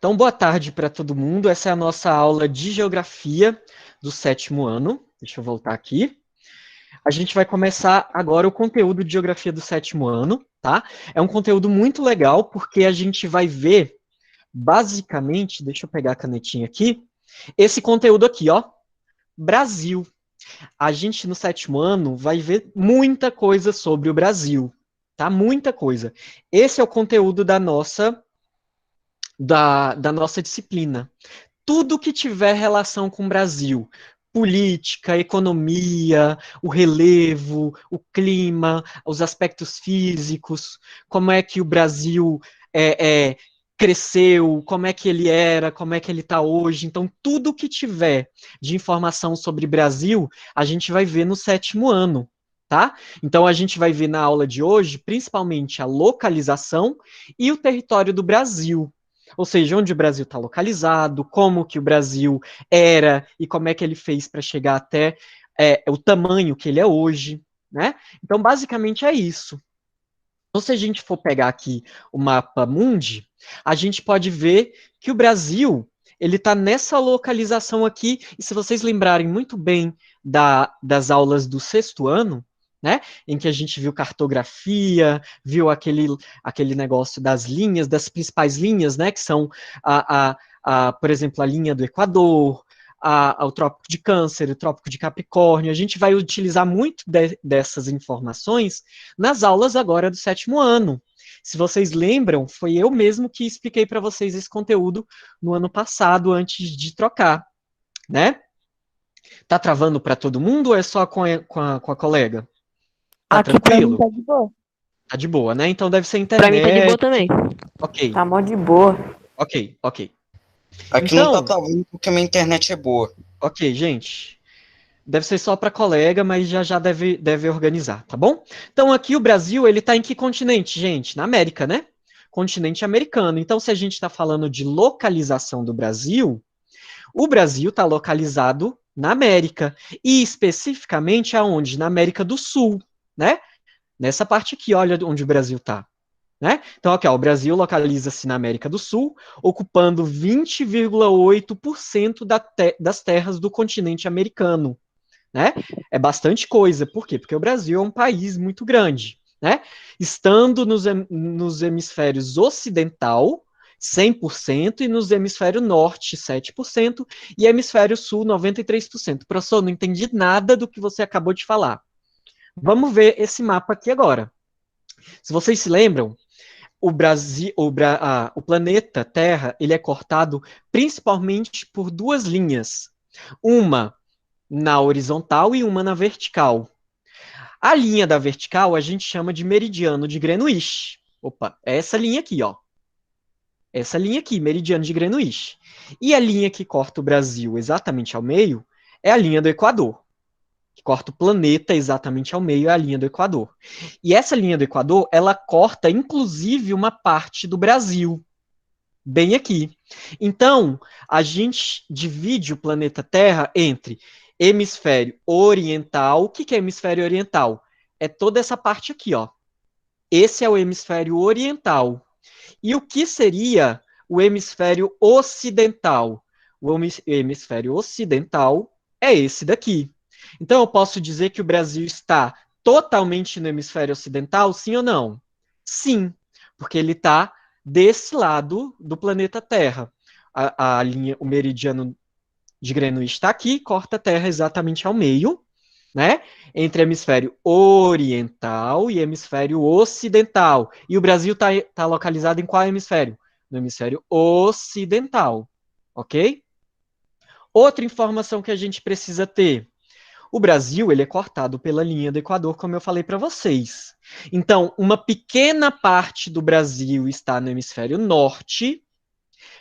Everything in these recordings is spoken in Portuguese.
Então, boa tarde para todo mundo. Essa é a nossa aula de geografia do 7º ano. Deixa eu voltar aqui. A gente vai começar agora o conteúdo de geografia do 7º ano, tá? É um conteúdo muito legal porque a gente vai ver, basicamente, deixa eu pegar a canetinha aqui, esse conteúdo aqui, ó, Brasil. A gente no 7º ano vai ver muita coisa sobre o Brasil, tá? Muita coisa. Esse é o conteúdo da nossa disciplina. Tudo que tiver relação com o Brasil, política, economia, o relevo, o clima, os aspectos físicos, como é que o Brasil cresceu, como é que ele era, como é que ele está hoje. Então, tudo que tiver de informação sobre Brasil, a gente vai ver no 7º ano. Tá? Então, a gente vai ver na aula de hoje, principalmente a localização e o território do Brasil. Ou seja, onde o Brasil está localizado, como que o Brasil era e como é que ele fez para chegar até o tamanho que ele é hoje, né? Então, basicamente é isso. Então, se a gente for pegar aqui o mapa mundi, a gente pode ver que o Brasil ele está nessa localização aqui, e se vocês lembrarem muito bem das aulas do 6º ano, né, em que a gente viu cartografia, viu aquele negócio das linhas, das principais linhas, né, que são, por exemplo, a linha do Equador, o Trópico de Câncer, o Trópico de Capricórnio. A gente vai utilizar muito dessas informações nas aulas agora do 7º ano. Se vocês lembram, foi eu mesmo que expliquei para vocês esse conteúdo no ano passado, antes de trocar, né? Tá travando para todo mundo ou é só com a colega? Tá Aqui pra mim tranquilo? tá de boa. Tá de boa, né? Então deve ser Pra mim tá de boa internet. também. Ok, Tá mó de boa. ok. Aqui não tá Então, travando porque a minha internet é boa. ok, gente. Deve ser só para colega, mas já deve organizar, tá bom? Então aqui o Brasil, ele tá em que continente, gente? Na América, né? Continente americano. Então, se a gente está falando de localização do Brasil, o Brasil está localizado na América. E especificamente aonde? Na América do Sul, né? Nessa parte aqui, olha onde o Brasil está. Né? Então, aqui, ó, o Brasil localiza-se na América do Sul, ocupando 20,8% das terras do continente americano. Né? É bastante coisa. Por quê? Porque o Brasil é um país muito grande. Né? Estando nos hemisférios ocidental, 100%, e nos hemisfério norte, 7%, e hemisfério sul, 93%. Professor, não entendi nada do que você acabou de falar. Vamos ver esse mapa aqui agora. Se vocês se lembram, o Brasil, o planeta Terra, ele é cortado principalmente por duas linhas. Uma na horizontal e uma na vertical. A linha da vertical a gente chama de meridiano de Greenwich. Opa, é essa linha aqui, ó. Essa linha aqui, meridiano de Greenwich. E a linha que corta o Brasil exatamente ao meio é a linha do Equador. Que corta o planeta exatamente ao meio é a linha do Equador. E essa linha do Equador, ela corta inclusive uma parte do Brasil. Bem aqui. Então, a gente divide o planeta Terra entre hemisfério oriental. O que é hemisfério oriental? É toda essa parte aqui, ó. Esse é o hemisfério oriental. E o que seria o hemisfério ocidental? O hemisfério ocidental é esse daqui. Então, eu posso dizer que o Brasil está totalmente no hemisfério ocidental, sim ou não? Sim, porque ele está desse lado do planeta Terra. A linha, o meridiano de Greenwich está aqui, corta a Terra exatamente ao meio, né? Entre hemisfério oriental e hemisfério ocidental. E o Brasil está localizado em qual hemisfério? No hemisfério ocidental, ok? Outra informação que a gente precisa ter. O Brasil ele é cortado pela linha do Equador, como eu falei para vocês. Então, uma pequena parte do Brasil está no hemisfério norte,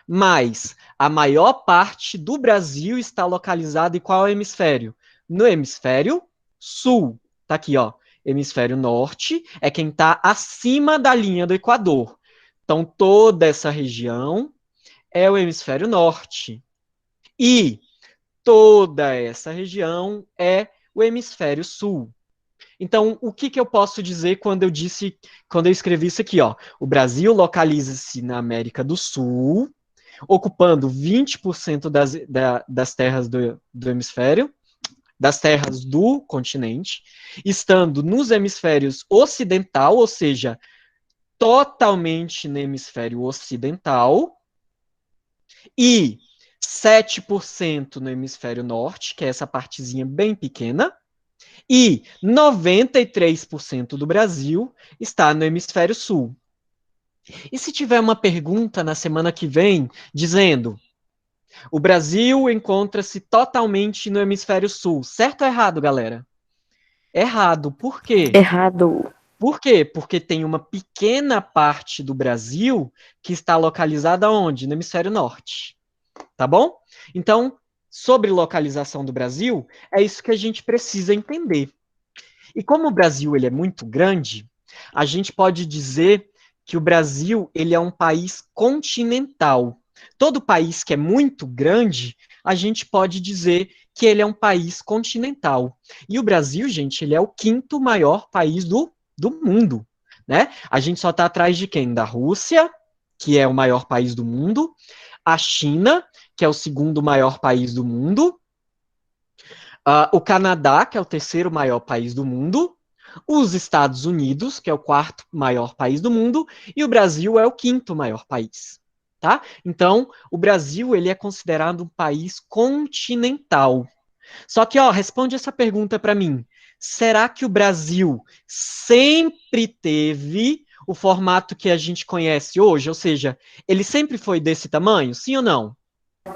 mas a maior parte do Brasil está localizada em qual hemisfério? No hemisfério sul. Tá aqui, ó. Hemisfério norte é quem está acima da linha do Equador. Então, toda essa região é o hemisfério norte. E toda essa região é o hemisfério sul. Então, o que eu posso dizer quando eu escrevi isso aqui, ó? O Brasil localiza-se na América do Sul, ocupando 20% das terras do hemisfério, das terras do continente, estando nos hemisférios ocidental, ou seja, totalmente no hemisfério ocidental, e 7% no hemisfério norte, que é essa partezinha bem pequena, e 93% do Brasil está no hemisfério sul. E se tiver uma pergunta na semana que vem dizendo: o Brasil encontra-se totalmente no hemisfério sul, certo ou errado, galera? Errado. Por quê? Errado. Por quê? Porque tem uma pequena parte do Brasil que está localizada onde? No hemisfério norte. Tá bom? Então, sobre localização do Brasil, é isso que a gente precisa entender. E como o Brasil ele é muito grande, a gente pode dizer que o Brasil ele é um país continental. Todo país que é muito grande, a gente pode dizer que ele é um país continental. E o Brasil, gente, ele é o quinto maior país do mundo, né? A gente só está atrás de quem? Da Rússia, que é o maior país do mundo, a China, que é o segundo maior país do mundo, o Canadá, que é o terceiro maior país do mundo, os Estados Unidos, que é o quarto maior país do mundo, e o Brasil é o quinto maior país. Tá? Então, o Brasil ele é considerado um país continental. Só que, ó, responde essa pergunta para mim. Será que o Brasil sempre teve o formato que a gente conhece hoje? Ou seja, ele sempre foi desse tamanho? Sim ou não?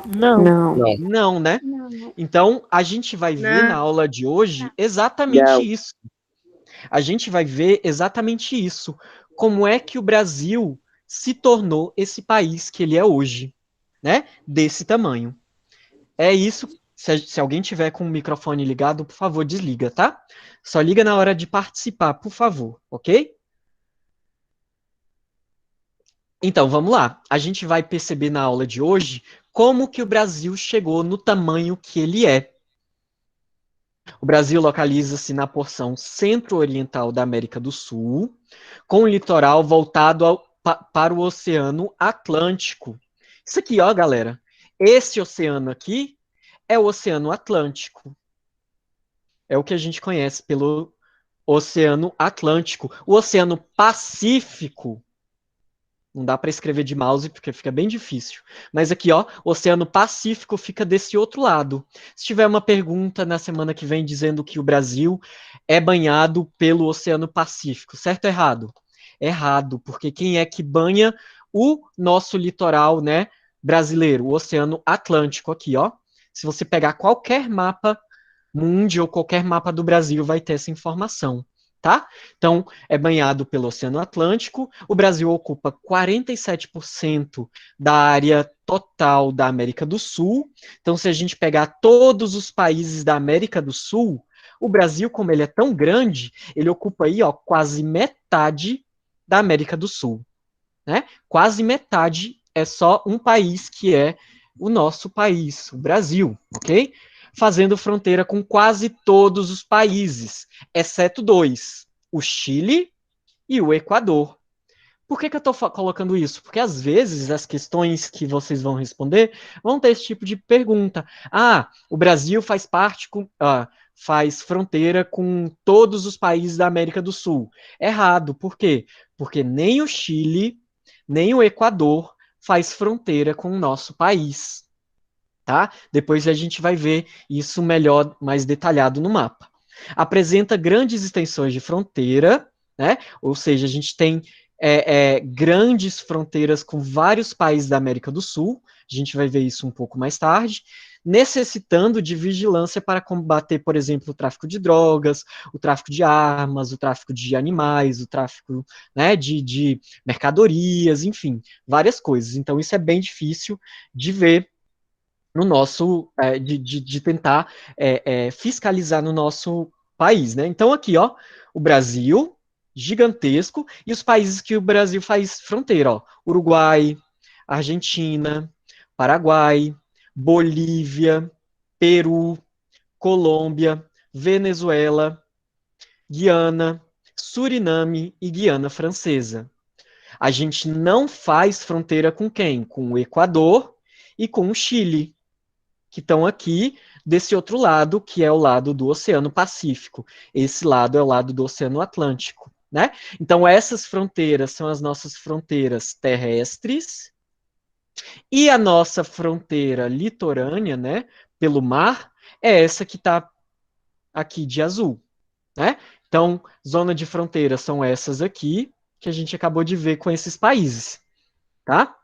Não. Não. Não, né? Então, a gente vai ver na aula de hoje exatamente isso. A gente vai ver exatamente isso. Como é que o Brasil se tornou esse país que ele é hoje, né? Desse tamanho. É isso. Se alguém tiver com o microfone ligado, por favor, desliga, tá? Só liga na hora de participar, por favor, ok? Então, vamos lá. A gente vai perceber na aula de hoje como que o Brasil chegou no tamanho que ele é. O Brasil localiza-se na porção centro-oriental da América do Sul, com o litoral voltado para o Oceano Atlântico. Isso aqui, ó, galera. Esse oceano aqui é o Oceano Atlântico. É o que a gente conhece pelo Oceano Atlântico. O Oceano Pacífico, não dá para escrever de mouse porque fica bem difícil. Mas aqui, ó, o Oceano Pacífico fica desse outro lado. Se tiver uma pergunta na semana que vem dizendo que o Brasil é banhado pelo Oceano Pacífico, certo ou errado? Errado, porque quem é que banha o nosso litoral, né, brasileiro? O Oceano Atlântico aqui, ó. Se você pegar qualquer mapa mundi ou qualquer mapa do Brasil vai ter essa informação, tá? Então, é banhado pelo Oceano Atlântico. O Brasil ocupa 47% da área total da América do Sul. Então, se a gente pegar todos os países da América do Sul, o Brasil, como ele é tão grande, ele ocupa aí, ó, quase metade da América do Sul, né? Quase metade é só um país que é o nosso país, o Brasil, ok? Fazendo fronteira com quase todos os países, exceto dois, o Chile e o Equador. Por que eu estou colocando isso? Porque às vezes as questões que vocês vão responder vão ter esse tipo de pergunta. Ah, o Brasil faz parte faz fronteira com todos os países da América do Sul. Errado. Por quê? Porque nem o Chile, nem o Equador faz fronteira com o nosso país. Tá? Depois a gente vai ver isso melhor, mais detalhado no mapa. Apresenta grandes extensões de fronteira, né? Ou seja, a gente tem grandes fronteiras com vários países da América do Sul, a gente vai ver isso um pouco mais tarde, necessitando de vigilância para combater, por exemplo, o tráfico de drogas, o tráfico de armas, o tráfico de animais, o tráfico, né, de mercadorias, enfim, várias coisas. Então, isso é bem difícil de ver no nosso, de tentar fiscalizar no nosso país, né? Então aqui, ó, o Brasil, gigantesco, e os países que o Brasil faz fronteira, ó, Uruguai, Argentina, Paraguai, Bolívia, Peru, Colômbia, Venezuela, Guiana, Suriname e Guiana Francesa. A gente não faz fronteira com quem? Com o Equador e com o Chile, que estão aqui desse outro lado, que é o lado do Oceano Pacífico. Esse lado é o lado do Oceano Atlântico, né? Então, essas fronteiras são as nossas fronteiras terrestres, e a nossa fronteira litorânea, né, pelo mar, é essa que está aqui de azul, né? Então, zona de fronteira são essas aqui, que a gente acabou de ver com esses países, tá?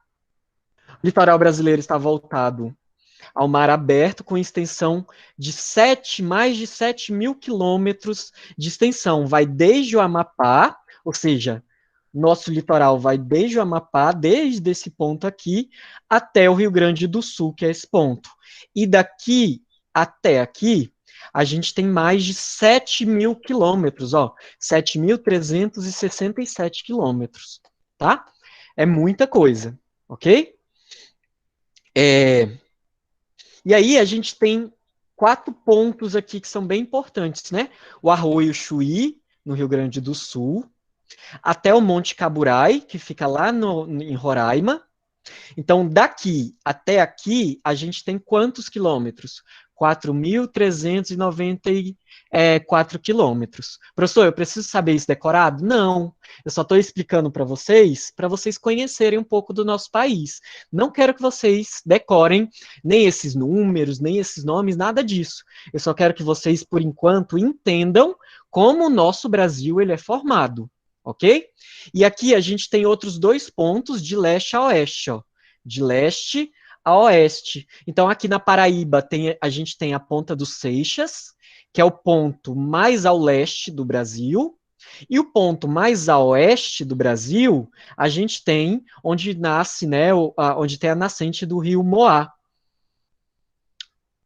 O litoral brasileiro está voltado ao mar aberto, com extensão de mais de 7 mil quilômetros de extensão. Vai desde o Amapá, ou seja, nosso litoral vai desde o Amapá, desde esse ponto aqui, até o Rio Grande do Sul, que é esse ponto. E daqui até aqui, a gente tem mais de 7 mil quilômetros, ó, 7.367 quilômetros, tá? É muita coisa, ok? E aí a gente tem 4 pontos aqui que são bem importantes, né? O Arroio Chuí, no Rio Grande do Sul, até o Monte Caburai, que fica lá em Roraima. Então, daqui até aqui, a gente tem quantos quilômetros? 4.394 quilômetros. Professor, eu preciso saber isso decorado? Não. Eu só estou explicando para vocês conhecerem um pouco do nosso país. Não quero que vocês decorem nem esses números, nem esses nomes, nada disso. Eu só quero que vocês, por enquanto, entendam como o nosso Brasil ele é formado, ok? E aqui a gente tem outros 2 pontos de leste a oeste, ó. De leste a oeste. Então, aqui na Paraíba, a gente tem a Ponta dos Seixas, que é o ponto mais ao leste do Brasil, e o ponto mais a oeste do Brasil, a gente tem onde nasce, né, onde tem a nascente do rio Moá,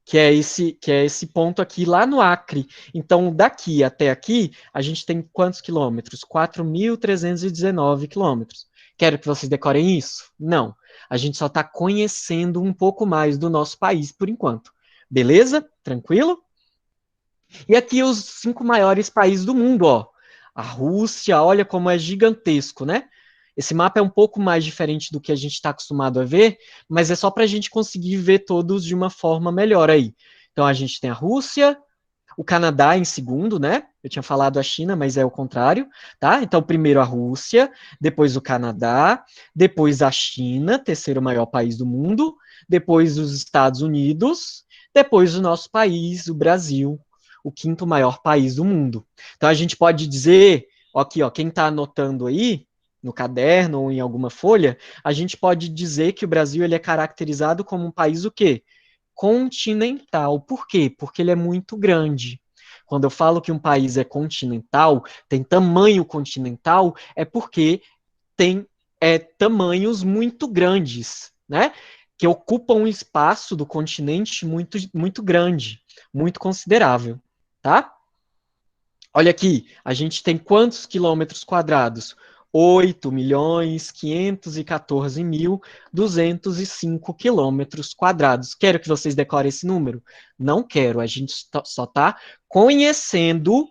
que é esse ponto aqui lá no Acre. Então, daqui até aqui, a gente tem quantos quilômetros? 4.319 quilômetros. Quero que vocês decorem isso? Não. A gente só está conhecendo um pouco mais do nosso país por enquanto. Beleza? Tranquilo? E aqui os 5 maiores países do mundo, ó. A Rússia, olha como é gigantesco, né? Esse mapa é um pouco mais diferente do que a gente está acostumado a ver, mas é só para a gente conseguir ver todos de uma forma melhor aí. Então a gente tem a Rússia, o Canadá em segundo, né? Eu tinha falado a China, mas é o contrário, tá? Então primeiro a Rússia, depois o Canadá, depois a China, terceiro maior país do mundo, depois os Estados Unidos, depois o nosso país, o Brasil, o 5º maior país do mundo. Então a gente pode dizer, aqui, ó, quem está anotando aí no caderno ou em alguma folha, a gente pode dizer que o Brasil ele é caracterizado como um país o quê? Continental. Por quê? Porque ele é muito grande. Quando eu falo que um país é continental, tem tamanho continental, é porque tem tamanhos muito grandes, né? Que ocupam um espaço do continente muito, muito grande, muito considerável, tá? Olha aqui, a gente tem quantos quilômetros quadrados? 8.514.205 quilômetros quadrados. Quero que vocês decorem esse número? Não quero, a gente só está conhecendo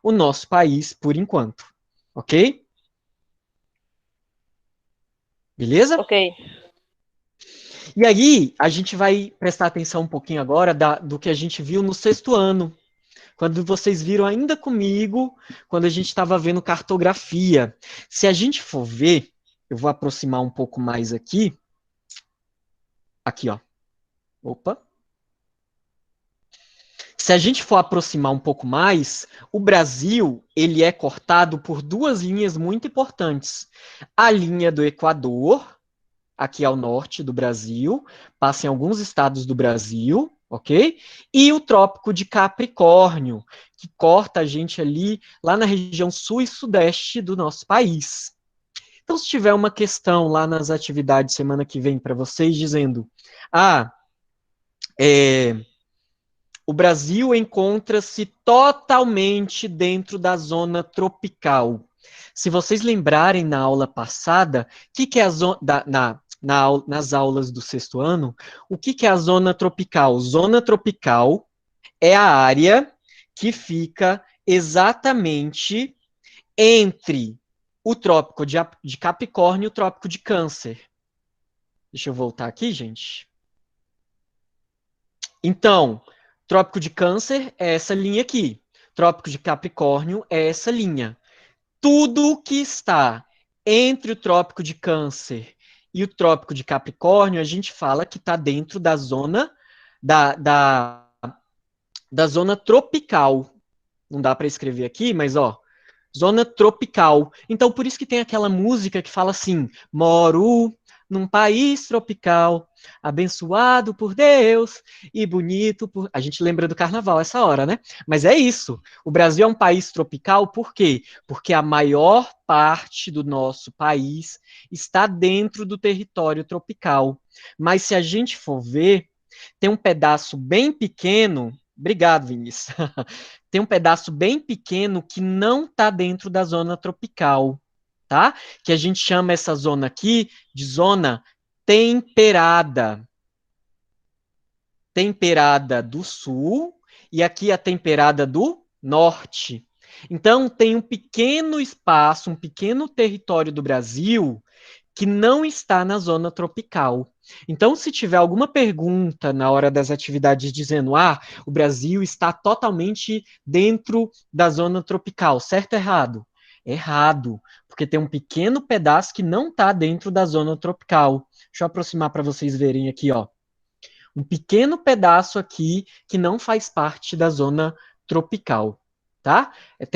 o nosso país por enquanto, ok? Beleza? Ok. E aí, a gente vai prestar atenção um pouquinho agora do que a gente viu no 6º ano, quando vocês viram ainda comigo, quando a gente estava vendo cartografia. Se a gente for ver, eu vou aproximar um pouco mais aqui. Aqui, ó. Opa. Se a gente for aproximar um pouco mais, o Brasil, ele é cortado por 2 linhas muito importantes. A linha do Equador, aqui ao norte do Brasil, passa em alguns estados do Brasil, ok? E o Trópico de Capricórnio, que corta a gente ali, lá na região sul e sudeste do nosso país. Então, se tiver uma questão lá nas atividades semana que vem para vocês, dizendo, o Brasil encontra-se totalmente dentro da zona tropical. Se vocês lembrarem na aula passada, o que é a zona, nas aulas do 6º ano, o que é a zona tropical? Zona tropical é a área que fica exatamente entre o Trópico de Capricórnio e o Trópico de Câncer. Deixa eu voltar aqui, gente. Então, Trópico de Câncer é essa linha aqui. Trópico de Capricórnio é essa linha. Tudo que está entre o Trópico de Câncer e o Trópico de Capricórnio, a gente fala que está dentro da zona da, da, da zona tropical. Não dá para escrever aqui, mas ó, zona tropical. Então, por isso que tem aquela música que fala assim: moro num país tropical, abençoado por Deus e bonito por. A gente lembra do carnaval essa hora, né? Mas é isso. O Brasil é um país tropical, por quê? Porque a maior parte do nosso país está dentro do território tropical. Mas se a gente for ver, tem um pedaço bem pequeno. Obrigado, Vinícius. Tem um pedaço bem pequeno que não está dentro da zona tropical, tá? Que a gente chama essa zona aqui de zona temperada. Temperada do sul e aqui a temperada do norte. Então, tem um pequeno espaço, um pequeno território do Brasil que não está na zona tropical. Então, se tiver alguma pergunta na hora das atividades dizendo, o Brasil está totalmente dentro da zona tropical, certo ou errado? Errado, porque tem um pequeno pedaço que não está dentro da zona tropical. Deixa eu aproximar para vocês verem aqui, ó. Um pequeno pedaço aqui que não faz parte da zona tropical, tá?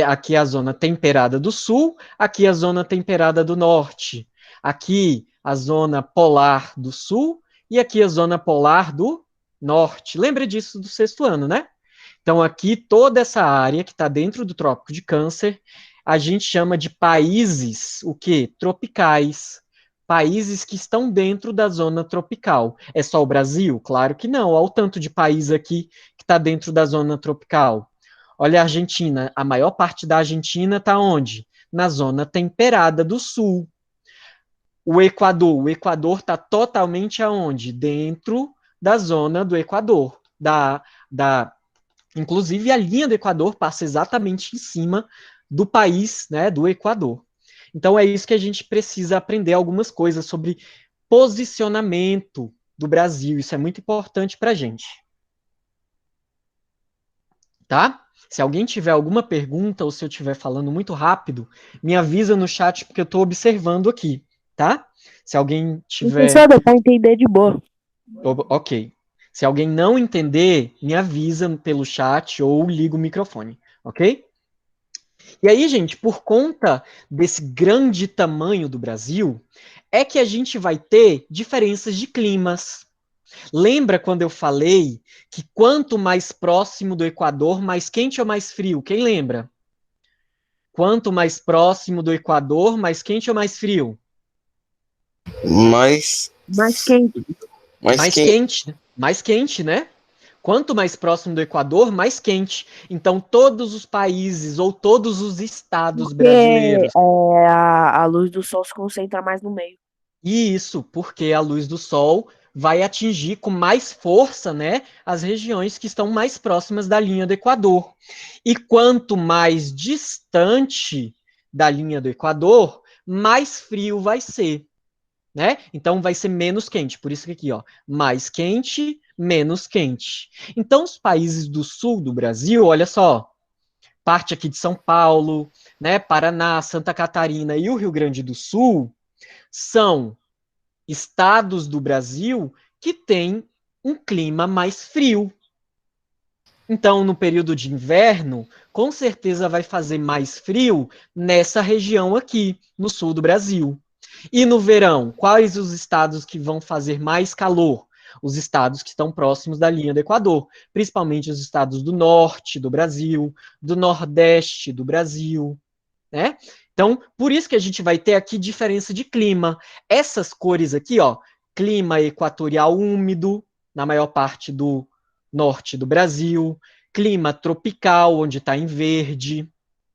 Aqui é a zona temperada do sul, aqui é a zona temperada do norte. Aqui a zona polar do sul e aqui a zona polar do norte. Lembra disso do sexto ano, né? Então, aqui, toda essa área que está dentro do Trópico de Câncer, a gente chama de países, o quê? Tropicais. Países que estão dentro da zona tropical. É só o Brasil? Claro que não. Olha o tanto de país aqui que está dentro da zona tropical. Olha a Argentina. A maior parte da Argentina está onde? Na zona temperada do sul. O Equador está totalmente aonde? Dentro da zona do Equador. Inclusive, a linha do Equador passa exatamente em cima do país, né, do Equador. Então, é isso que a gente precisa aprender algumas coisas sobre posicionamento do Brasil. Isso é muito importante para a gente. Tá? Se alguém tiver alguma pergunta ou se eu estiver falando muito rápido, me avisa no chat porque eu estou observando aqui, tá? Se alguém tiver... Professor, dá para entender de boa. Ok. Se alguém não entender, me avisa pelo chat ou liga o microfone, ok? E aí, gente, por conta desse grande tamanho do Brasil, é que a gente vai ter diferenças de climas. Lembra quando eu falei que quanto mais próximo do Equador, mais quente ou mais frio? Quem lembra? Quanto mais próximo do Equador, mais quente ou mais frio? Mais quente. Mais quente, né? Quanto mais próximo do Equador, mais quente. Então, todos os países ou todos os estados brasileiros. A luz do sol se concentra mais no meio. Isso, porque a luz do sol vai atingir com mais força, né, as regiões que estão mais próximas da linha do Equador. E quanto mais distante da linha do Equador, mais frio vai ser, né? Então vai ser menos quente. Por isso que aqui, ó, mais quente, menos quente. Então os países do sul do Brasil, olha só, parte aqui de São Paulo, né, Paraná, Santa Catarina e o Rio Grande do Sul são estados do Brasil que têm um clima mais frio. Então, no período de inverno, com certeza vai fazer mais frio nessa região aqui, no sul do Brasil. E no verão, quais os estados que vão fazer mais calor? Os estados que estão próximos da linha do Equador, principalmente os estados do norte do Brasil, do nordeste do Brasil, né? Então, por isso que a gente vai ter aqui diferença de clima. Essas cores aqui, ó, clima equatorial úmido, na maior parte do norte do Brasil, clima tropical, onde está em verde,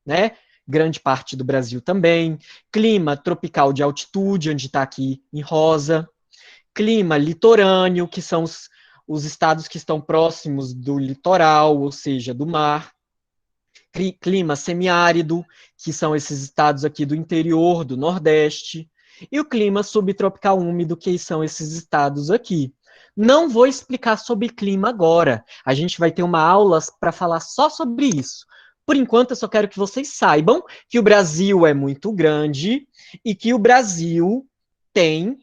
né? Grande parte do Brasil também, clima tropical de altitude, onde está aqui em rosa, clima litorâneo, que são os estados que estão próximos do litoral, ou seja, do mar, clima semiárido, que são esses estados aqui do interior, do Nordeste, e o clima subtropical úmido, que são esses estados aqui. Não vou explicar sobre clima agora. A gente vai ter uma aula para falar só sobre isso. Por enquanto, eu só quero que vocês saibam que o Brasil é muito grande e que o Brasil tem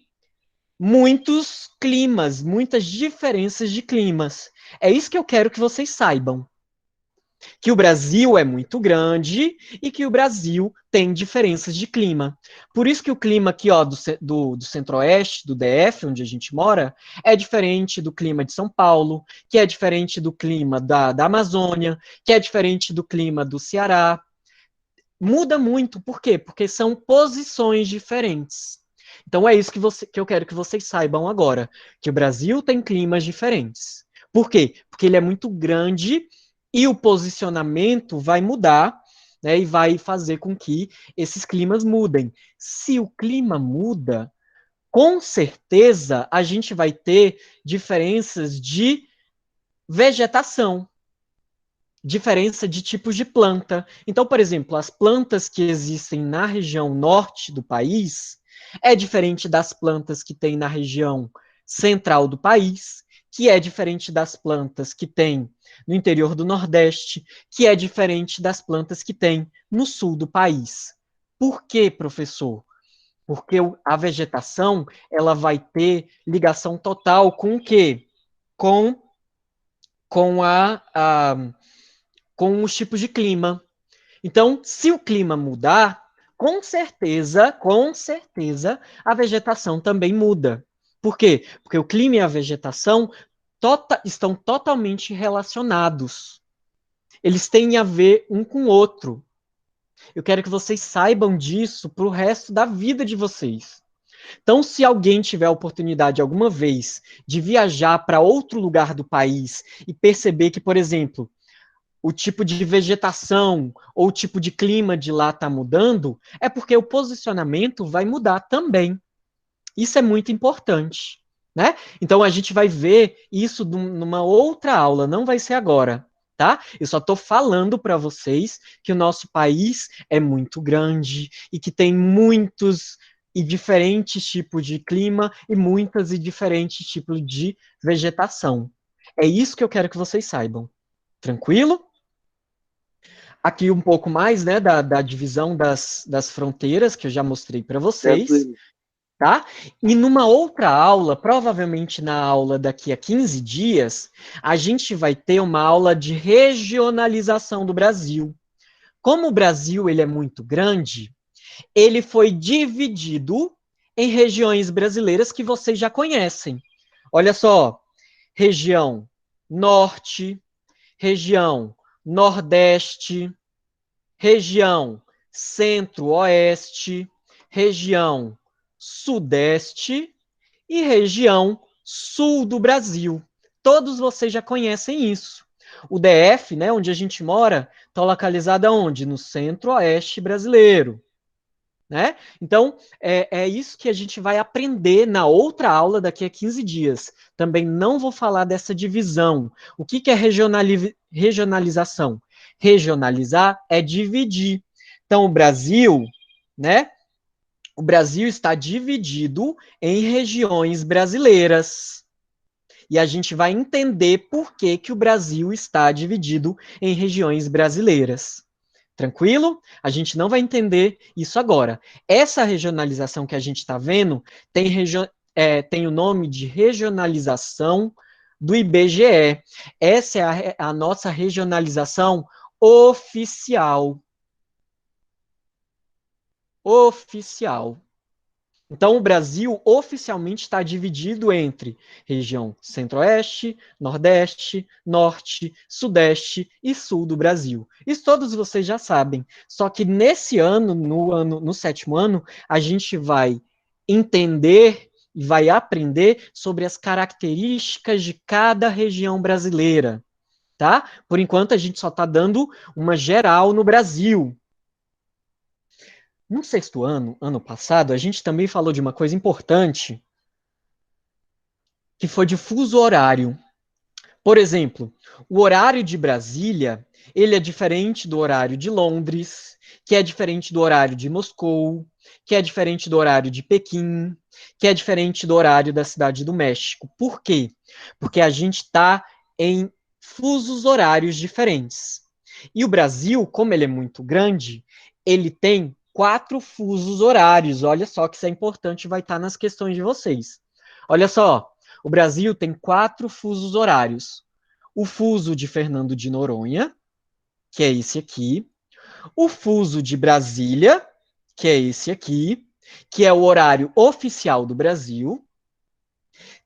muitos climas, muitas diferenças de climas. É isso que eu quero que vocês saibam. Que o Brasil é muito grande e que o Brasil tem diferenças de clima. Por isso que o clima aqui, ó, do Centro-Oeste, do DF, onde a gente mora, é diferente do clima de São Paulo, que é diferente do clima da Amazônia, que é diferente do clima do Ceará. Muda muito, por quê? Porque são posições diferentes. Então é isso que eu quero que vocês saibam agora, que o Brasil tem climas diferentes. Por quê? Porque ele é muito grande e o posicionamento vai mudar, né, e vai fazer com que esses climas mudem. Se o clima muda, com certeza a gente vai ter diferenças de vegetação, diferença de tipos de planta. Então, por exemplo, as plantas que existem na região norte do país é diferente das plantas que tem na região central do país, que é diferente das plantas que tem no interior do Nordeste, que é diferente das plantas que tem no sul do país. Por quê, professor? Porque a vegetação ela vai ter ligação total com o quê? Com com os tipos de clima. Então, se o clima mudar, com certeza, a vegetação também muda. Por quê? Porque o clima e a vegetação estão totalmente relacionados. Eles têm a ver um com o outro. Eu quero que vocês saibam disso para o resto da vida de vocês. Então, se alguém tiver a oportunidade alguma vez de viajar para outro lugar do país e perceber que, por exemplo, o tipo de vegetação ou o tipo de clima de lá está mudando, é porque o posicionamento vai mudar também. Isso é muito importante, né? Então a gente vai ver isso numa outra aula, não vai ser agora, tá? Eu só estou falando para vocês que o nosso país é muito grande e que tem muitos e diferentes tipos de clima e muitas e diferentes tipos de vegetação. É isso que eu quero que vocês saibam. Tranquilo? Aqui um pouco mais, né, da divisão das fronteiras, que eu já mostrei para vocês, Tranquilo. tá? E numa outra aula, provavelmente na aula daqui a 15 dias, a gente vai ter uma aula de regionalização do Brasil. Como o Brasil ele é muito grande, ele foi dividido em regiões brasileiras que vocês já conhecem. Olha só, região norte, região nordeste, região centro-oeste, região sudeste e região sul do Brasil. Todos vocês já conhecem isso. O DF, né, onde a gente mora, está localizado onde? No centro-oeste brasileiro. Né? Então, é isso que a gente vai aprender na outra aula daqui a 15 dias. Também não vou falar dessa divisão. O que é regionalização? Regionalizar é dividir. Então, o Brasil, né? O Brasil está dividido em regiões brasileiras. E a gente vai entender por que o Brasil está dividido em regiões brasileiras. Tranquilo? A gente não vai entender isso agora. Essa regionalização que a gente está vendo tem o nome de regionalização do IBGE. Essa é a nossa regionalização oficial. Oficial. Então, o Brasil oficialmente está dividido entre região centro-oeste, nordeste, norte, sudeste e sul do Brasil. Isso todos vocês já sabem. Só que nesse ano, no sétimo ano, a gente vai entender e vai aprender sobre as características de cada região brasileira, tá? Por enquanto, a gente só está dando uma geral no Brasil. No sexto ano, ano passado, a gente também falou de uma coisa importante, que foi de fuso horário. Por exemplo, o horário de Brasília, Ele é diferente do horário de Londres, que é diferente do horário de Moscou, que é diferente do horário de Pequim, que é diferente do horário da Cidade do México. Por quê? Porque a gente está em fusos horários diferentes. E o Brasil, como ele é muito grande, ele tem 4 fusos horários. Olha só que isso é importante, vai estar nas questões de vocês. Olha só, o Brasil tem 4 fusos horários. O fuso de Fernando de Noronha, que é esse aqui. O fuso de Brasília, que é esse aqui, que é o horário oficial do Brasil.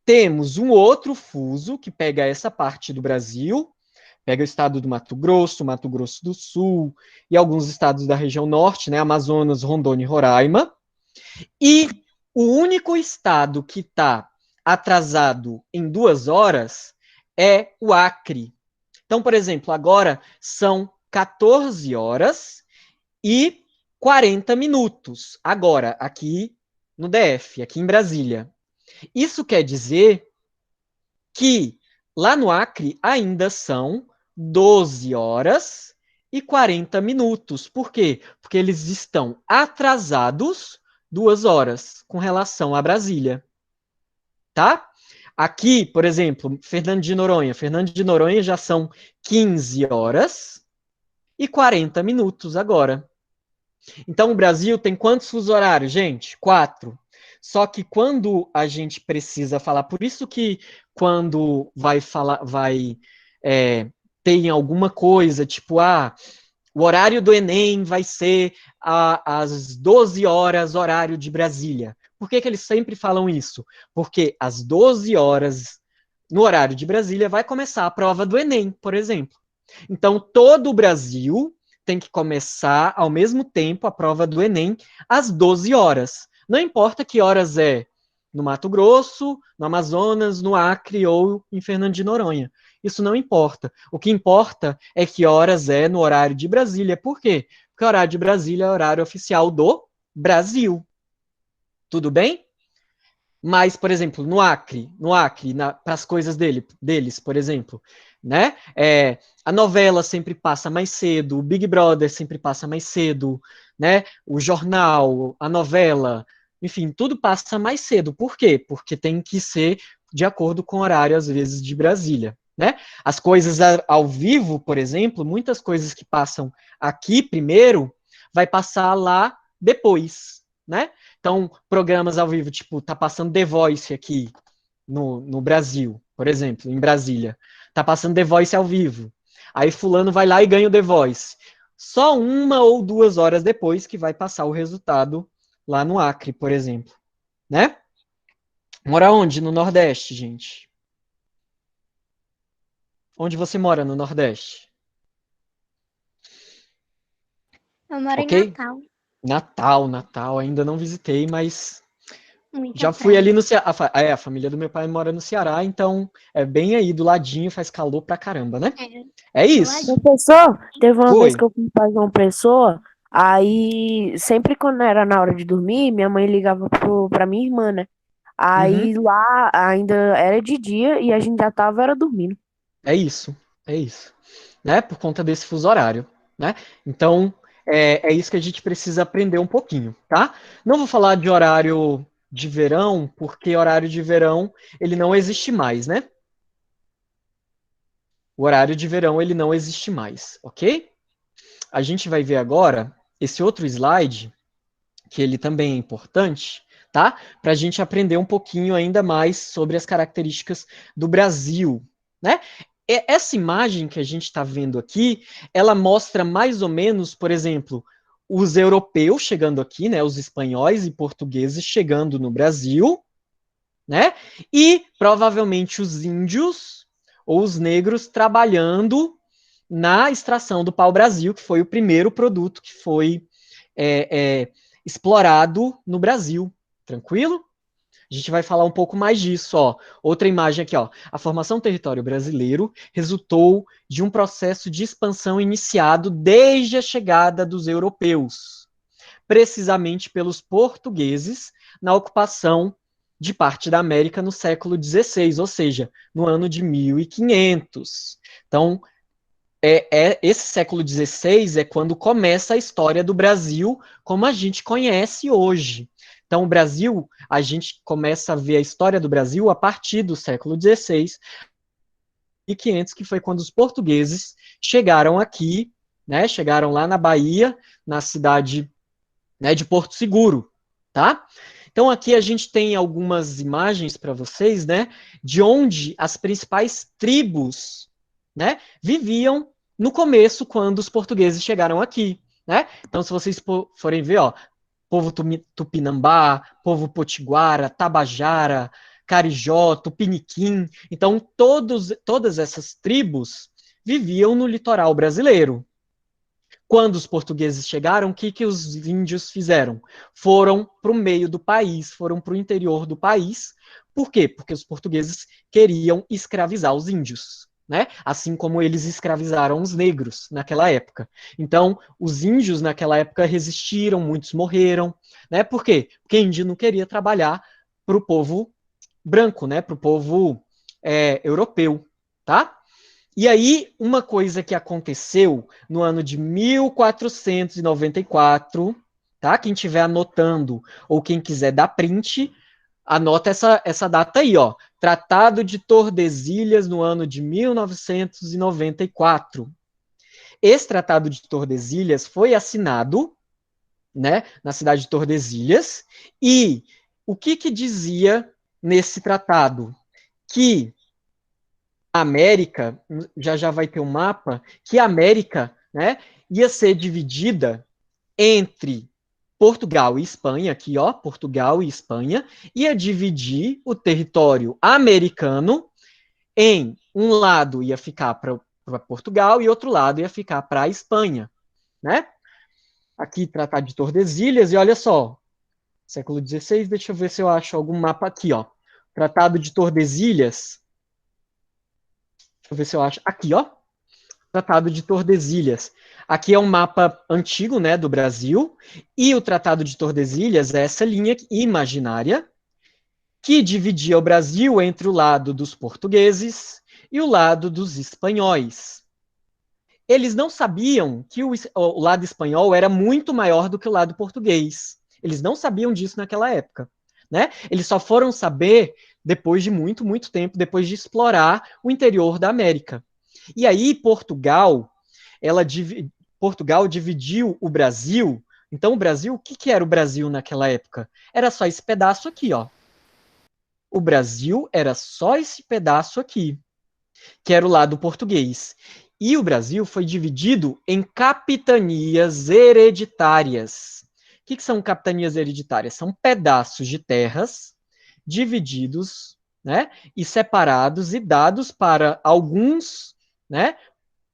Temos um outro fuso que pega essa parte do Brasil, pega o estado do Mato Grosso do Sul e alguns estados da região norte, né, Amazonas, Rondônia e Roraima. E o único estado que está atrasado em 2 horas é o Acre. Então, por exemplo, agora são 14 horas e 40 minutos. Agora, aqui no DF, aqui em Brasília. Isso quer dizer que lá no Acre ainda são 12 horas e 40 minutos. Por quê? Porque eles estão atrasados 2 horas com relação a Brasília. Tá? Aqui, por exemplo, Fernando de Noronha. Fernando de Noronha já são 15 horas e 40 minutos agora. Então, o Brasil tem quantos fusos horários, gente? 4. Só que quando a gente precisa falar, por isso que quando vai falar, ter alguma coisa, tipo, o horário do Enem vai ser às 12 horas, horário de Brasília. Por que eles sempre falam isso? Porque às 12 horas, no horário de Brasília, vai começar a prova do Enem, por exemplo. Então, todo o Brasil tem que começar ao mesmo tempo a prova do Enem às 12 horas. Não importa que horas é no Mato Grosso, no Amazonas, no Acre ou em Fernando de Noronha. Isso não importa. O que importa é que horas é no horário de Brasília. Por quê? Porque o horário de Brasília é o horário oficial do Brasil. Tudo bem? Mas, por exemplo, no Acre, para as coisas deles, por exemplo, né? A novela sempre passa mais cedo, o Big Brother sempre passa mais cedo, né? O jornal, a novela, enfim, tudo passa mais cedo. Por quê? Porque tem que ser de acordo com o horário, às vezes, de Brasília, né? As coisas ao vivo, por exemplo, muitas coisas que passam aqui primeiro, vai passar lá depois, né? Então, programas ao vivo, tipo, tá passando The Voice aqui no Brasil, por exemplo, em Brasília. Tá passando The Voice ao vivo. Aí fulano vai lá e ganha o The Voice. Só 1 ou 2 horas depois que vai passar o resultado lá no Acre, por exemplo. Né? Mora onde? No Nordeste, gente. Onde você mora no Nordeste? Eu moro Ok? em Natal. Natal. Ainda não visitei, mas Muita já fui praia. ali no Ceará. A família do meu pai mora no Ceará, então é bem aí do ladinho, faz calor pra caramba, né? É isso. Professor, teve uma vez Foi. que eu fui para João Pessoa, aí sempre quando era na hora de dormir, minha mãe ligava pra minha irmã, né? Uhum. Aí lá ainda era de dia e a gente já era dormindo. É isso. É isso. Né? Por conta desse fuso horário, né? Então, é isso que a gente precisa aprender um pouquinho, tá? Não vou falar de horário de verão, porque horário de verão, ele não existe mais, né? O horário de verão, ele não existe mais, ok? A gente vai ver agora esse outro slide, que ele também é importante, tá? Para a gente aprender um pouquinho ainda mais sobre as características do Brasil, né? Essa imagem que a gente está vendo aqui, ela mostra mais ou menos, por exemplo, os europeus chegando aqui, né? Os espanhóis e portugueses chegando no Brasil, né? E provavelmente os índios ou os negros trabalhando na extração do pau-brasil, que foi o primeiro produto que foi explorado no Brasil. Tranquilo? A gente vai falar um pouco mais disso, ó. Outra imagem aqui, ó. A formação do território brasileiro resultou de um processo de expansão iniciado desde a chegada dos europeus, precisamente pelos portugueses na ocupação de parte da América no século XVI, ou seja, no ano de 1500. Então, esse século XVI é quando começa a história do Brasil como a gente conhece hoje. Então, o Brasil, a gente começa a ver a história do Brasil a partir do século XVI, 1500, que foi quando os portugueses chegaram aqui, né, chegaram lá na Bahia, na cidade, né, de Porto Seguro, tá? Então aqui a gente tem algumas imagens para vocês, né, de onde as principais tribos, né, viviam no começo quando os portugueses chegaram aqui, né? Então se vocês forem ver, ó, povo Tupinambá, povo Potiguara, Tabajara, Carijó, Tupiniquim. Então, todas essas tribos viviam no litoral brasileiro. Quando os portugueses chegaram, o que os índios fizeram? Foram para o meio do país, foram para o interior do país. Por quê? Porque os portugueses queriam escravizar os índios, né? Assim como eles escravizaram os negros naquela época. Então, os índios naquela época resistiram, muitos morreram, né? Por quê? Porque índio não queria trabalhar para o povo branco, né? Para o povo europeu, tá? E aí, uma coisa que aconteceu no ano de 1494, tá? Quem estiver anotando ou quem quiser dar print, anota essa data aí, ó. Tratado de Tordesilhas no ano de 1994. Esse Tratado de Tordesilhas foi assinado, né, na cidade de Tordesilhas, e o que dizia nesse tratado? Que a América, já vai ter um mapa, que a América, né, ia ser dividida entre Portugal e Espanha, aqui ó, Portugal e Espanha, ia dividir o território americano em um lado ia ficar para Portugal e outro lado ia ficar para a Espanha, né? Aqui Tratado de Tordesilhas, e olha só, século XVI, deixa eu ver se eu acho algum mapa aqui, ó. Tratado de Tordesilhas, deixa eu ver se eu acho, aqui ó, Tratado de Tordesilhas. Aqui é um mapa antigo, né, do Brasil, e o Tratado de Tordesilhas é essa linha imaginária que dividia o Brasil entre o lado dos portugueses e o lado dos espanhóis. Eles não sabiam que o lado espanhol era muito maior do que o lado português. Eles não sabiam disso naquela época, né? Eles só foram saber depois de muito, muito tempo, depois de explorar o interior da América. E aí Portugal dividiu o Brasil. Então, o Brasil, o que era o Brasil naquela época? Era só esse pedaço aqui, ó. O Brasil era só esse pedaço aqui, que era o lado português. E o Brasil foi dividido em capitanias hereditárias. O que são capitanias hereditárias? São pedaços de terras divididos, né, e separados e dados para alguns, né,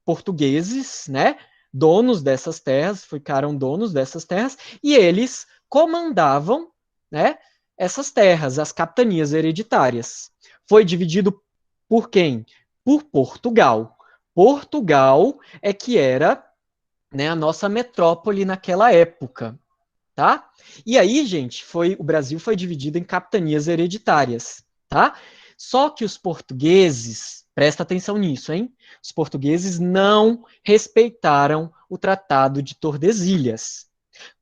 portugueses, né, donos dessas terras, ficaram donos dessas terras, e eles comandavam, né, essas terras, as capitanias hereditárias. Foi dividido por quem? Por Portugal. Portugal é que era, né, a nossa metrópole naquela época, tá? E aí, gente, o Brasil foi dividido em capitanias hereditárias, tá? Só que os portugueses, presta atenção nisso, hein? Os portugueses não respeitaram o Tratado de Tordesilhas.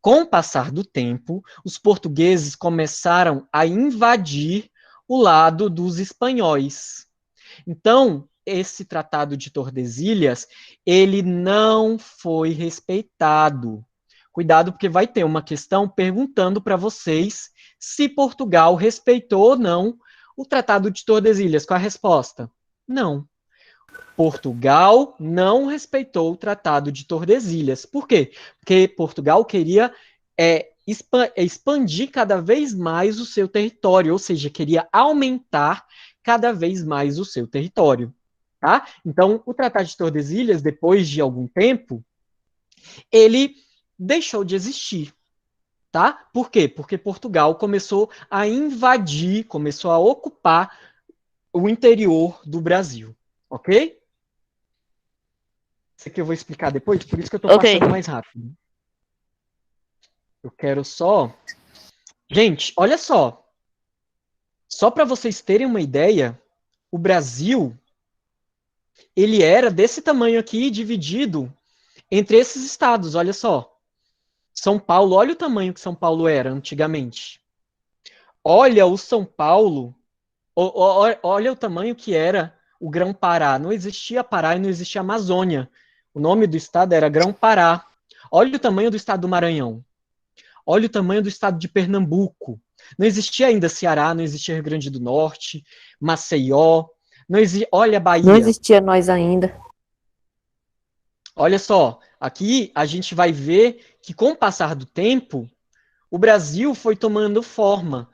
Com o passar do tempo, os portugueses começaram a invadir o lado dos espanhóis. Então, esse Tratado de Tordesilhas, ele não foi respeitado. Cuidado, porque vai ter uma questão perguntando para vocês se Portugal respeitou ou não o Tratado de Tordesilhas. Qual a resposta? Não. Portugal não respeitou o Tratado de Tordesilhas. Por quê? Porque Portugal queria expandir cada vez mais o seu território, ou seja, queria aumentar cada vez mais o seu território. Tá? Então, o Tratado de Tordesilhas, depois de algum tempo, ele deixou de existir. Tá? Por quê? Porque Portugal começou a invadir, começou a ocupar o interior do Brasil. Ok? Isso aqui eu vou explicar depois, por isso que eu estou passando mais rápido. Eu quero só... Gente, olha só. Só para vocês terem uma ideia, o Brasil ele era desse tamanho aqui, dividido entre esses estados, olha só. São Paulo, olha o tamanho que São Paulo era antigamente. Olha o São Paulo, olha o tamanho que era o Grão-Pará. Não existia Pará e não existia Amazônia. O nome do estado era Grão-Pará. Olha o tamanho do estado do Maranhão. Olha o tamanho do estado de Pernambuco. Não existia ainda Ceará, não existia Rio Grande do Norte, Maceió. Não existia, olha a Bahia. Não existia nós ainda. Olha só, aqui a gente vai ver que com o passar do tempo, o Brasil foi tomando forma,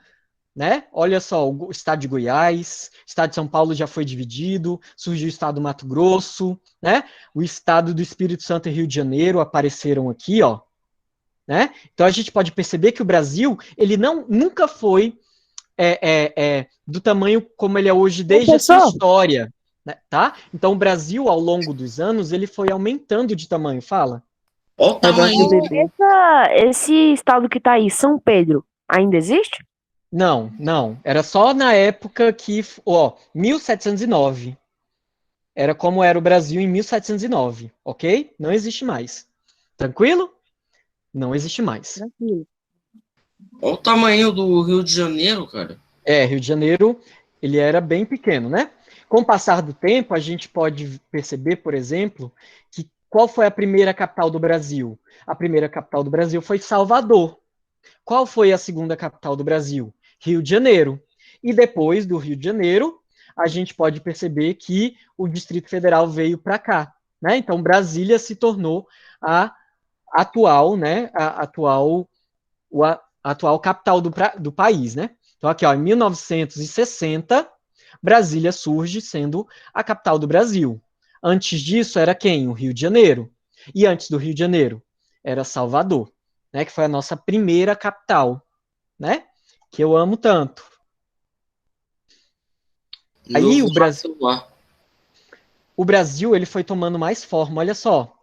né? Olha só, o estado de Goiás, o estado de São Paulo já foi dividido, surgiu o estado do Mato Grosso, né? O estado do Espírito Santo e Rio de Janeiro apareceram aqui, ó, né? Então a gente pode perceber que o Brasil, ele nunca foi do tamanho como ele é hoje desde a sua história, né? Tá? Então o Brasil, ao longo dos anos, ele foi aumentando de tamanho, fala. Olha o tamanho. Esse estado que tá aí, São Pedro, ainda existe? Não, era só na época que, ó, 1709. Era como era o Brasil em 1709, ok? Não existe mais. Tranquilo? Não existe mais. Tranquilo. Olha o tamanho do Rio de Janeiro, cara. Rio de Janeiro, ele era bem pequeno, né? Com o passar do tempo, a gente pode perceber, por exemplo, que qual foi a primeira capital do Brasil? A primeira capital do Brasil foi Salvador. Qual foi a segunda capital do Brasil? Rio de Janeiro. E depois do Rio de Janeiro, a gente pode perceber que o Distrito Federal veio para cá, né? Então Brasília se tornou a atual, né? A atual capital do país, né? Então aqui, ó, em 1960, Brasília surge sendo a capital do Brasil. Antes disso era quem? O Rio de Janeiro. E antes do Rio de Janeiro era Salvador, né? Que foi a nossa primeira capital, né? Que eu amo tanto. Aí o Brasil ele foi tomando mais forma, olha só.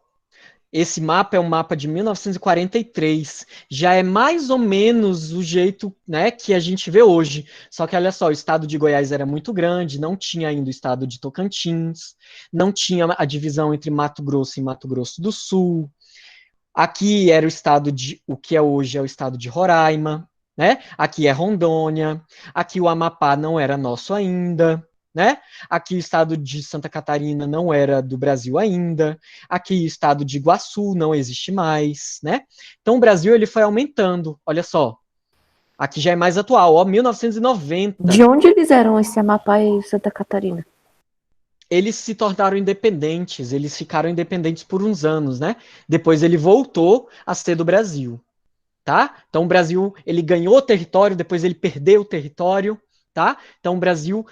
Esse mapa é um mapa de 1943, já é mais ou menos o jeito, né, que a gente vê hoje. Só que olha só, o estado de Goiás era muito grande, não tinha ainda o estado de Tocantins, não tinha a divisão entre Mato Grosso e Mato Grosso do Sul. Aqui era o estado de, o que é hoje é o estado de Roraima, né? Aqui é Rondônia, aqui o Amapá não era nosso ainda, né? Aqui o estado de Santa Catarina não era do Brasil ainda, aqui o estado de Iguaçu não existe mais, né? Então o Brasil ele foi aumentando, olha só. Aqui já é mais atual, ó, 1990. De onde eles eram esse Amapá e Santa Catarina? Eles se tornaram independentes, eles ficaram independentes por uns anos, né? Depois ele voltou a ser do Brasil, tá? Então o Brasil, ele ganhou território, depois ele perdeu o território, tá? Então o Brasil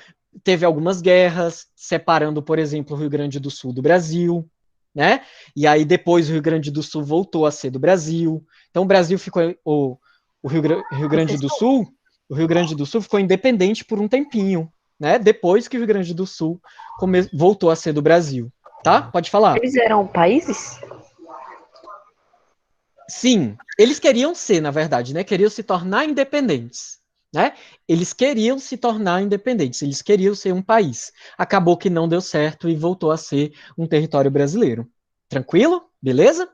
teve algumas guerras, separando, por exemplo, o Rio Grande do Sul do Brasil, né? E aí depois o Rio Grande do Sul voltou a ser do Brasil. Então o Brasil ficou, o Rio Grande do Sul, o Rio Grande do Sul ficou independente por um tempinho, né? Depois que o Rio Grande do Sul voltou a ser do Brasil, tá? Pode falar. Eles eram países? Sim, eles queriam ser, na verdade, né? Queriam se tornar independentes, né? Eles queriam se tornar independentes, eles queriam ser um país. Acabou que não deu certo e voltou a ser um território brasileiro. Tranquilo? Beleza?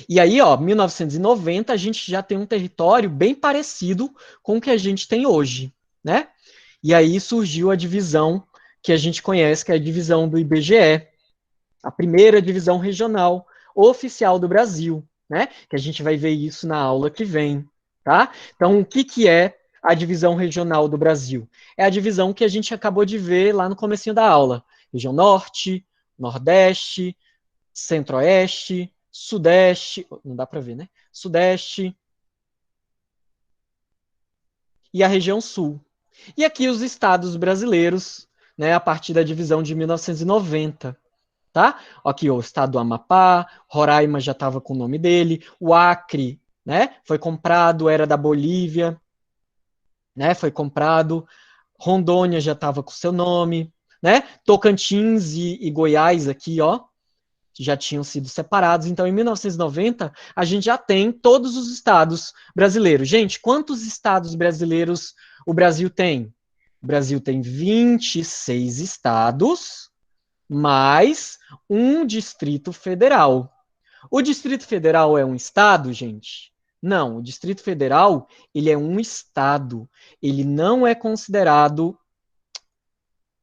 E aí, ó, 1990, a gente já tem um território bem parecido com o que a gente tem hoje, né? E aí surgiu a divisão que a gente conhece, que é a divisão do IBGE, a primeira divisão regional oficial do Brasil, né? Que a gente vai ver isso na aula que vem, tá? Então, o que é a divisão regional do Brasil? É a divisão que a gente acabou de ver lá no comecinho da aula. Região Norte, Nordeste, Centro-Oeste, Sudeste, não dá para ver, né? Sudeste e a região Sul. E aqui os estados brasileiros, né, a partir da divisão de 1990, tá? Aqui o estado do Amapá, Roraima já estava com o nome dele, o Acre, né, foi comprado, era da Bolívia, né, foi comprado, Rondônia já estava com seu nome, né, Tocantins e Goiás aqui, ó, já tinham sido separados. Então, em 1990, a gente já tem todos os estados brasileiros. Gente, quantos estados brasileiros o Brasil tem? O Brasil tem 26 estados, mais um Distrito Federal. O Distrito Federal é um estado, gente? Não, o Distrito Federal, ele é um estado. Ele não é considerado...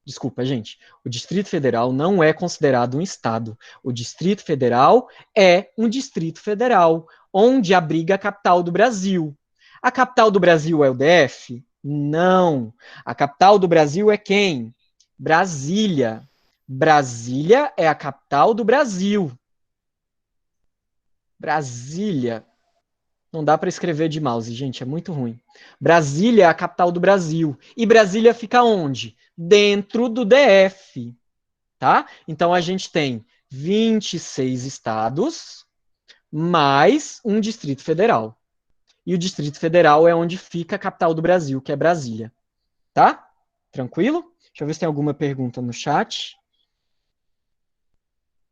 Desculpa, gente. O Distrito Federal não é considerado um estado. O Distrito Federal é um distrito federal, onde abriga a capital do Brasil. A capital do Brasil é o DF? Não. A capital do Brasil é quem? Brasília. Brasília é a capital do Brasil. Brasília. Não dá para escrever de mouse, gente, é muito ruim. Brasília é a capital do Brasil. E Brasília fica onde? Dentro do DF, tá? Então a gente tem 26 estados mais um Distrito Federal. E o Distrito Federal é onde fica a capital do Brasil, que é Brasília. Tá? Tranquilo? Deixa eu ver se tem alguma pergunta no chat.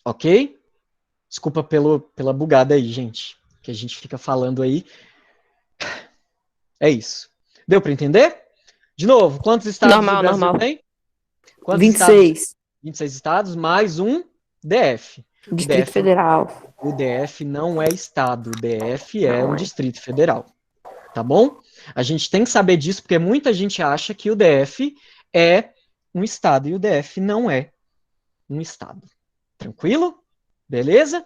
Ok? Desculpa pela bugada aí, gente. Que a gente fica falando aí. É isso. Deu para entender? De novo, quantos estados Normal, o Brasil normal. tem? Quantos 26. estados? 26 estados, mais um DF. Distrito Federal. O DF não é estado, o DF é um distrito federal. Tá bom? A gente tem que saber disso, porque muita gente acha que o DF é um estado, e o DF não é um estado. Tranquilo? Beleza?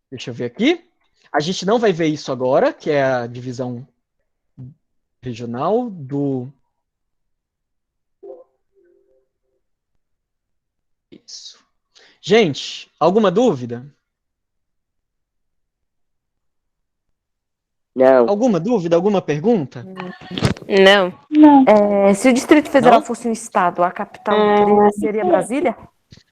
Deixa eu ver aqui. A gente não vai ver isso agora, que é a divisão regional do... Isso. Gente, alguma dúvida? Não. Alguma dúvida? Alguma pergunta? Não. Se o Distrito Federal fosse um estado, a capital seria Brasília?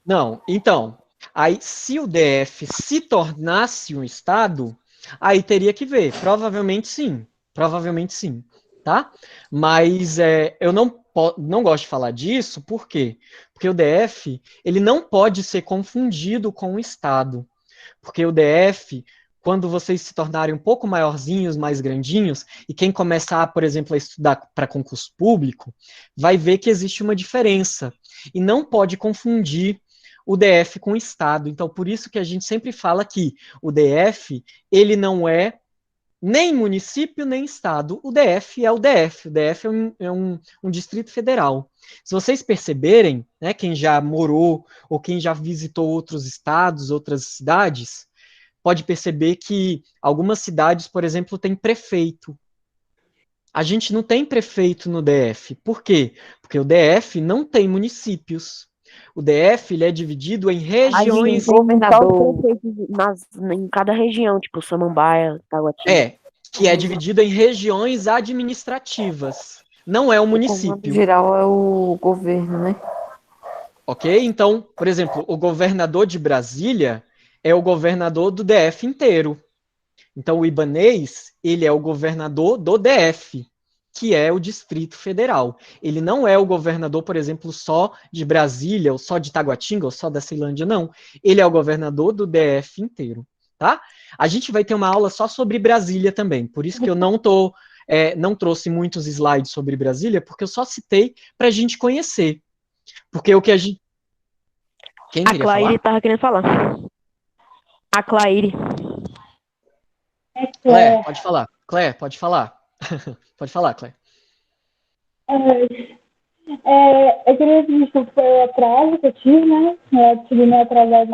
Não. Então, aí se o DF se tornasse um estado, aí teria que ver. Provavelmente sim. Provavelmente sim. Tá? Mas eu não gosto de falar disso, por quê? Porque o DF, ele não pode ser confundido com o estado. Porque o DF, quando vocês se tornarem um pouco maiorzinhos, mais grandinhos, e quem começar, por exemplo, a estudar para concurso público, vai ver que existe uma diferença. E não pode confundir o DF com o Estado. Então, por isso que a gente sempre fala que o DF, ele não é nem município, nem estado. O DF é o DF. O DF é um distrito federal. Se vocês perceberem, né, quem já morou ou quem já visitou outros estados, outras cidades, pode perceber que algumas cidades, por exemplo, têm prefeito. A gente não tem prefeito no DF. Por quê? Porque o DF não tem municípios. O DF ele é dividido em regiões. Governador. Em cada região, tipo Samambaia, Taguatinga. Que é dividido em regiões administrativas. Não é um município. O geral é o governo, né? Ok? Então, por exemplo, o governador de Brasília é o governador do DF inteiro. Então, o Ibanez, ele é o governador do DF, que é o Distrito Federal. Ele não é o governador, por exemplo, só de Brasília, ou só de Taguatinga, ou só da Ceilândia, não. Ele é o governador do DF inteiro, tá? A gente vai ter uma aula só sobre Brasília também, por isso que eu não trouxe muitos slides sobre Brasília, porque eu só citei para a gente conhecer. Porque o que a gente... Quem queria falar? A Claire tava querendo falar. A Claire. Claire, pode falar. Claire, pode falar. Pode falar, Claire. Eu queria pedir desculpa pelo atraso que eu tive, né? Eu tive meio atrasado